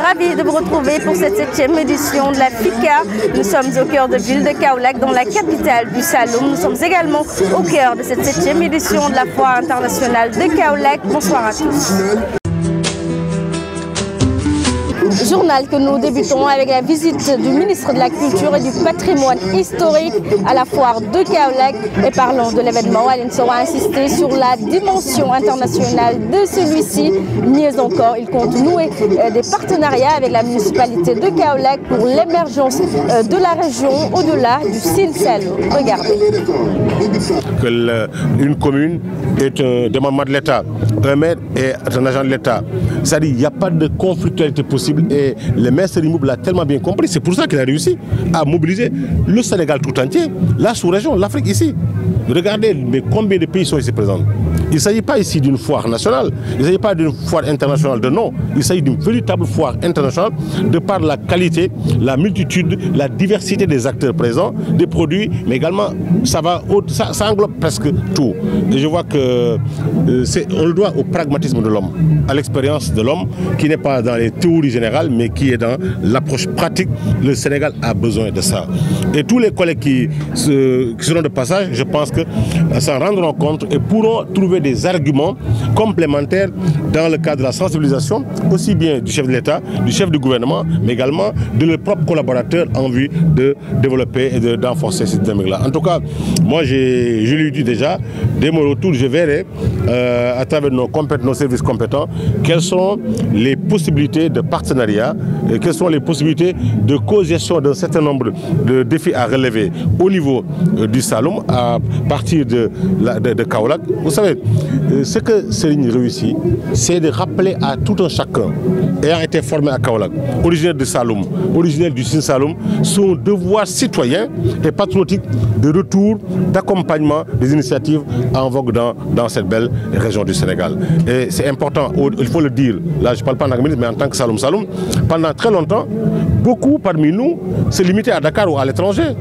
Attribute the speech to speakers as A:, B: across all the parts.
A: Ravi de vous retrouver pour cette 7e édition de la FICA. Nous sommes au cœur de ville de Kaolack, dans la capitale du Saloum. Nous sommes également au cœur de cette 7e édition de la Foire internationale de Kaolack. Bonsoir à tous. Journal que nous débutons avec la visite du ministre de la Culture et du Patrimoine historique à la foire de Kaolack. Et parlant de l'événement, Aline Sow a insisté sur la dimension internationale de celui-ci. Mieux encore, il compte nouer des partenariats avec la municipalité de Kaolack pour l'émergence de la région au-delà du Sine Saloum. Regardez.
B: Une commune est un demandement de l'État, un maire est un agent de l'État. C'est-à-dire qu'il n'y a pas de conflictualité possible. Et le maire Serigne Mboup l'a tellement bien compris, c'est pour ça qu'il a réussi à mobiliser le Sénégal tout entier, la sous-région, l'Afrique ici. Regardez mais combien de pays sont ici présents. Il ne s'agit pas ici d'une foire nationale, il ne s'agit pas d'une foire internationale de nom, il s'agit d'une véritable foire internationale de par la qualité, la multitude, la diversité des acteurs présents, des produits, mais également ça englobe presque tout. Et je vois que on le doit au pragmatisme de l'homme, à l'expérience de l'homme qui n'est pas dans les théories générales mais qui est dans l'approche pratique. Le Sénégal a besoin de ça. Et tous les collègues qui seront de passage, je pense que s'en rendront compte et pourront trouver des arguments complémentaires dans le cadre de la sensibilisation, aussi bien du chef de l'État, du chef du gouvernement, mais également de leurs propres collaborateurs en vue de développer et d'enforcer cette dynamique-là. En tout cas, moi, je lui dis déjà, dès mon retour, je verrai à travers nos services compétents quelles sont les possibilités de partenariat, quelles sont les possibilités de co-gestion d'un certain nombre de défis à relever au niveau du Saloum à partir de Kaolack. Vous savez, ce que Serigne réussit, c'est de rappeler à tout un chacun ayant été formé à Kaolack, originaire du Saloum, originaire du Sine Saloum, son devoir citoyen et patriotique de retour, d'accompagnement des initiatives en vogue dans cette belle région du Sénégal. Et c'est important, il faut le dire, là je ne parle pas en tant que ministre, mais en tant que Saloum, pendant très longtemps, beaucoup parmi nous se limitaient à Dakar ou à l'étranger,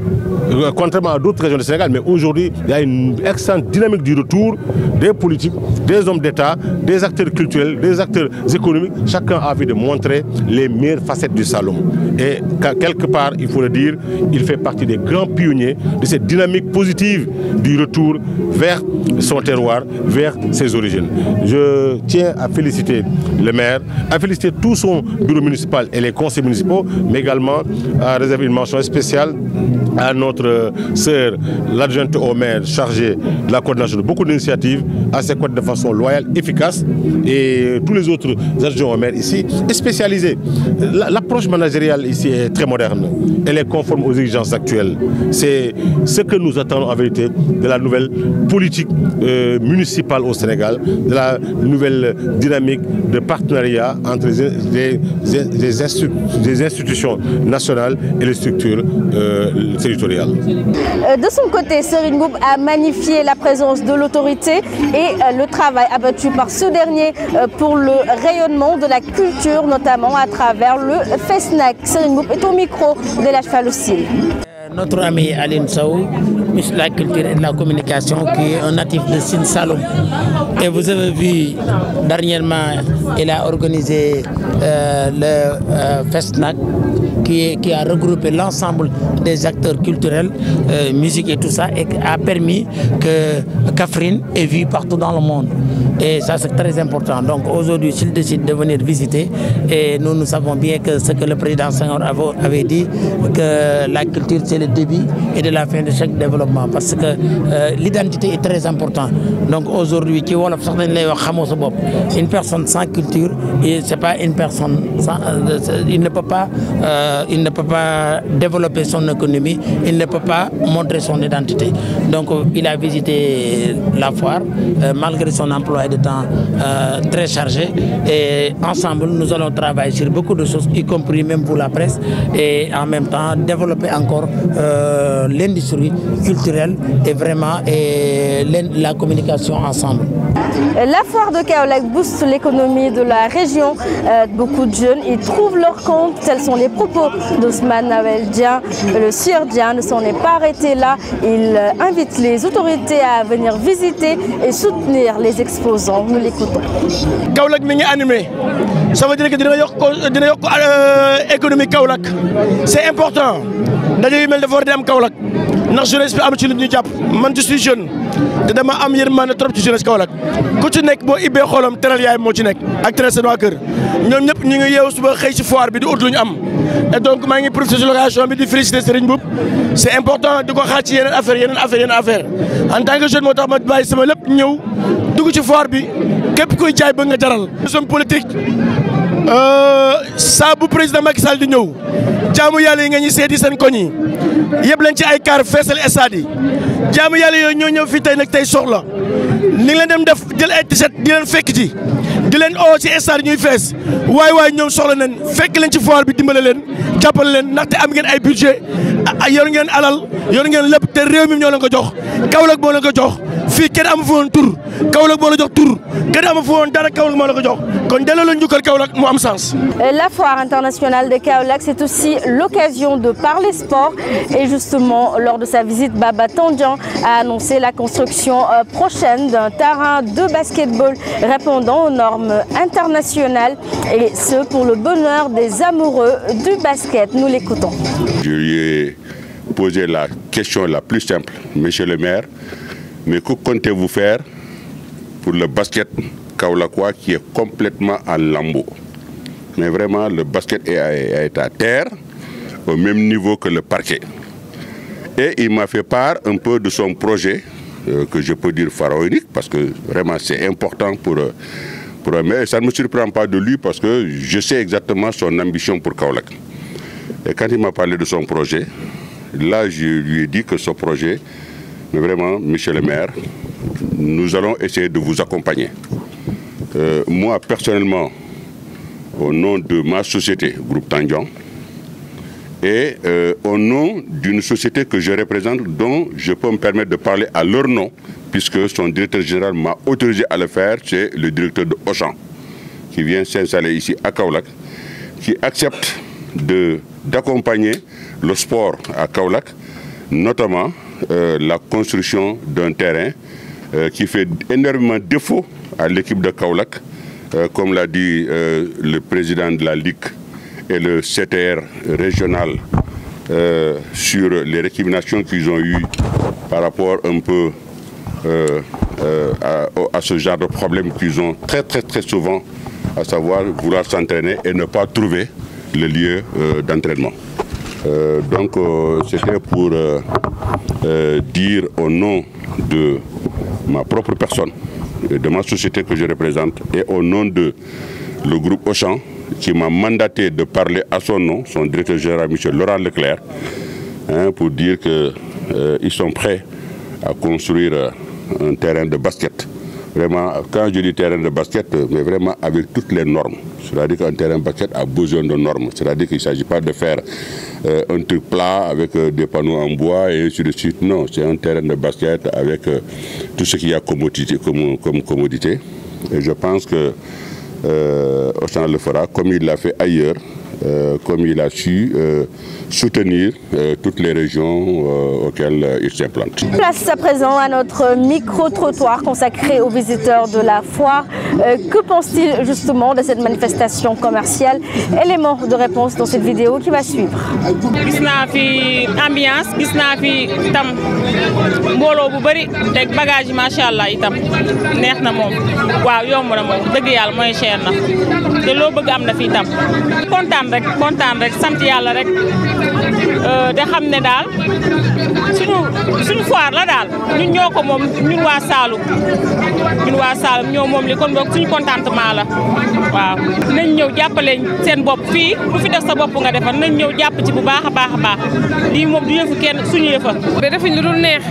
B: contrairement à d'autres régions du Sénégal. Mais aujourd'hui, il y a une excellente dynamique du retour des politiques, des hommes d'État, des acteurs culturels, des acteurs économiques. Chacun a envie de montrer les meilleures facettes du Saloum. Et quelque part, il faut le dire, il fait partie des grands pionniers de cette dynamique positive du retour vers son terroir, vers ses origines. Je tiens à féliciter le maire, à féliciter tout son bureau municipal et les conseils municipaux, mais également à réserver une mention spéciale à notre sœur, l'adjointe au maire chargée de la coordination de beaucoup d'initiatives, à ses côtés de façon loyale, efficace, et tous les autres adjoints au maire ici, et spécialisés. L'approche managériale ici est très moderne, elle est conforme aux exigences actuelles. C'est ce que nous attendons en vérité de la nouvelle politique municipale au Sénégal, de la nouvelle dynamique de partenariat entre les institutions nationales et les structures territoriales.
A: De son côté, Serigne Mboup a magnifié la présence de l'autorité et le travail abattu par ce dernier pour le rayonnement de la culture, notamment à travers le FESNAC. Serigne Mboup est au micro de la Falocine.
C: Notre ami Aline Sow, ministre de la Culture et de la Communication, qui est un natif de Sine Saloum. Et vous avez vu, dernièrement, il a organisé le FESNAC, qui a regroupé l'ensemble des acteurs culturels, musique et tout ça, et a permis que Kaffrine est vue partout dans le monde. Et ça, c'est très important. Donc aujourd'hui, s'il décide de venir visiter, et nous savons bien que ce que le président Senghor avait dit, que la culture, c'est le début et de la fin de chaque développement. Parce que l'identité est très importante. Donc aujourd'hui, une personne sans culture, c'est pas une personne sans, il ne peut pas développer son économie, il ne peut pas montrer son identité. Donc il a visité la foire, malgré son emploi de temps très chargé et ensemble nous allons travailler sur beaucoup de choses, y compris même pour la presse, et en même temps développer encore l'industrie culturelle et vraiment la communication ensemble.
A: La foire de Kaolack booste l'économie de la région. Beaucoup de jeunes y trouvent leur compte. Tels sont les propos d'Ousmane Nawel Dieng. Le sieur Dieng ne s'en est pas arrêté là. Il invite les autorités à venir visiter et soutenir les exposants. Nous l'écoutons.
D: Kaolack mi ngi animé. Ça veut dire que dina yokk économie Kaolack. C'est important. Ndaje yu mel dafa war di am Kaolack. Ndax jeunesse bi am ci lu ñu jàpp. Man je suis jeune. te dama am yërmande trop ci jeunesse Kaolack ku ci nekk boo ibbee xolam teral yaay moo ci nekk ak teral seen waa kër ñoom ñëpp ñu ngi yeewu suba xëy ci foire bi di ut lu ñu am et donc maa ngi profité ci location bi di féliciter Serigne Mboup c'est important di ko xaar ci yeneen affaire en tant que jeune moo tax ma bàyyi sama lépp ñëw dugg ci foire bi képp kuy jaay ba nga jaral. Nous sommes politique saa bu président Macky Sall di ñëw jaamu yàlla yi nga ñu seeti seen koñ yi yëpp leen ci ay car feesal stade yi jaamu yàlla yooyu ñoo ñëw fii tey nag tey soxla ni nga leen dem def jël ay t-shirt di leen fekk ci di leen oo ci stade ñuy fees waay ñoom soxla nañ fekk leen ci foire bi dimbale leen jàppale leen ndaxte am ngeen ay budget yor ngeen alal yor ngeen lépp te réew mi ñoo leen ko jox Kaolack moo leen ko jox fii kenn amu fa woon tur Kaolack moo la jox tur kenn amu fa woon dara Kaolack moo la ko jox kon delloo la njukkal Kaolack mu am sens.
A: La foire internationale de Kaolack, c'est aussi l'occasion de parler sport. Et justement, lors de sa visite, Baba Tandian a annoncé la construction prochaine d'un terrain de basketball répondant aux normes internationales. Et ce, pour le bonheur des amoureux du basket. Nous l'écoutons.
E: Je lui ai posé la question la plus simple. Monsieur le maire, mais que comptez-vous faire pour le basket kaolackois qui est complètement en lambeaux? Mais vraiment, le basket est à terre, au même niveau que le parquet. Et il m'a fait part un peu de son projet, que je peux dire pharaonique, parce que vraiment c'est important pour un maire. Ça ne me surprend pas de lui, parce que je sais exactement son ambition pour Kaolack. Et quand il m'a parlé de son projet, là je lui ai dit que ce projet, mais vraiment, monsieur le maire, nous allons essayer de vous accompagner. Moi, personnellement, au nom de ma société, Groupe Tandian, et au nom d'une société que je représente, dont je peux me permettre de parler à leur nom, puisque son directeur général m'a autorisé à le faire, c'est le directeur de Auchan, qui vient s'installer ici à Kaolack, qui accepte d'accompagner le sport à Kaolack, notamment la construction d'un terrain qui fait énormément défaut à l'équipe de Kaolack, comme l'a dit le président de la Ligue et le CTR régional sur les récriminations qu'ils ont eues par rapport un peu à ce genre de problème qu'ils ont très souvent, à savoir vouloir s'entraîner et ne pas trouver le lieu d'entraînement. Donc c'était pour dire au nom de ma propre personne, de ma société que je représente et au nom de le groupe Auchan qui m'a mandaté de parler à son nom, son directeur général, M. Laurent Leclerc, pour dire qu'ils sont prêts à construire un terrain de basket. Vraiment, quand je dis terrain de basket, mais vraiment avec toutes les normes. C'est-à-dire qu'un terrain de basket a besoin de normes. C'est-à-dire qu'il ne s'agit pas de faire un truc plat avec des panneaux en bois et ainsi de suite. Non, c'est un terrain de basket avec tout ce qu'il y a comme commodité. Et je pense que Auchan le fera comme il l'a fait ailleurs, comme il a su soutenir toutes les régions auxquelles il s'implante.
A: Place à présent à notre micro-trottoir consacré aux visiteurs de la foire. Que pense-t-il justement de cette manifestation commerciale? Élément de réponse dans cette vidéo qui va suivre.
F: Gis naa fi ambiance, gis naa fi itam mbooloo bu bari teg bagage yi macha allah itam neex na moom waaw yomb na moom dëgg yàlla mooy cher na te loo bëgg am na fi itam kontaan rek sant yàlla rek te xam ne daal suñu foire la daal ñun ñoo ko moom ñun waa Saloum ñoo moom li kon boog suñu contentement la waaw nañ ñëw jàppale seen bopp fii ku fi def sa bopp nga defar nañ ñëw jàpp ci bu baax a baax lii moom du yëfu kenn suñu yëfa.
G: defuñ lu dul neex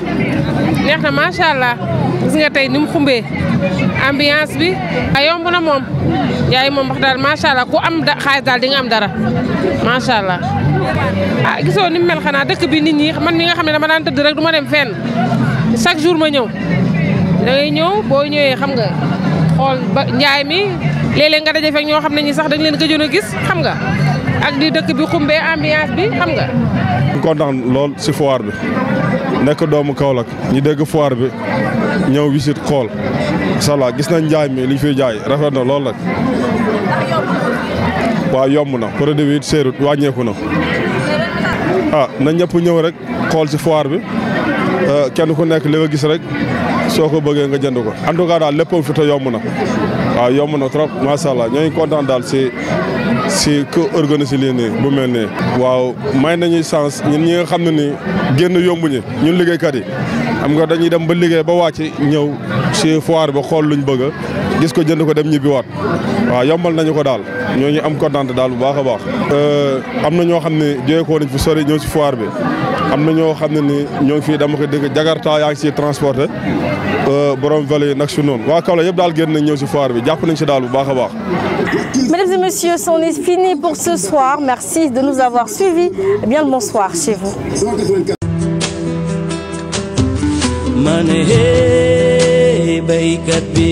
G: neex na macha allah gis nga tey ni mu xumbee ambiance bi yomb na moom yaay moom wax daal macha allah ku am xaalis daal di nga am dara macha allah. gisoo ni mu mel xanaa dëkk bi nit ñi man mi nga xam ne dama daan tëdd rek du ma dem fenn chaque jour ma ñëw da ngay ñëw boo ñëwee xam nga xool ba njaay mi léeg-léeg nga daje fekk ñoo xam ne ñi sax dañ leen gëjoon a gis xam nga ak di dëkk bi xumbee ambiance bi xam nga.
H: kontaan lool si foire bi nekk doomu Kaolack ñi dégg foire bi ñëw visite xool incha allah gis nañ njaay mi li ñu fiy jaay rafet na lool rek waaw yomb na produit bi it seerut wàññeeku na na ñëpp ñëw rek xool si foire bi kenn ku nekk li nga gis rek soo ko bëggee nga jënd ko en tout cas daal lépp fi te yomb na waaw yomb na trop macha allah ñoo ngi kontaan daal si ku organiser lii nii bu mel nii. waaw may nañuy chance ñun ñi nga xam ne nii génn yombuñu ñun liggéeykat yi xam nga dañuy dem ba liggéey ba wàcc ñëw si foire ba xool luñ bëgg gis ko jënd ko dem ñibbiwaat waaw yombal nañu ko daal ñoo ngi am kontaan daal bu baax a baax. am na ñoo xam ne jógee ko nañ fi sori ñëw si foire bi am na ñoo xam ne ni ñoo ngi fii dama ko dégg Jakarta yaa ngi siy transporté borom vélo yi nag si noonu waa Kaolack yëpp daal génn nañ ñëw si foire bi jàpp nañ si daal bu baax a baax.
A: Mesdames et messieurs, c'en est fini pour ce soir. Merci de nous avoir suivis. Eh bien, le bonsoir chez vous.
I: Man, hey, baykat bi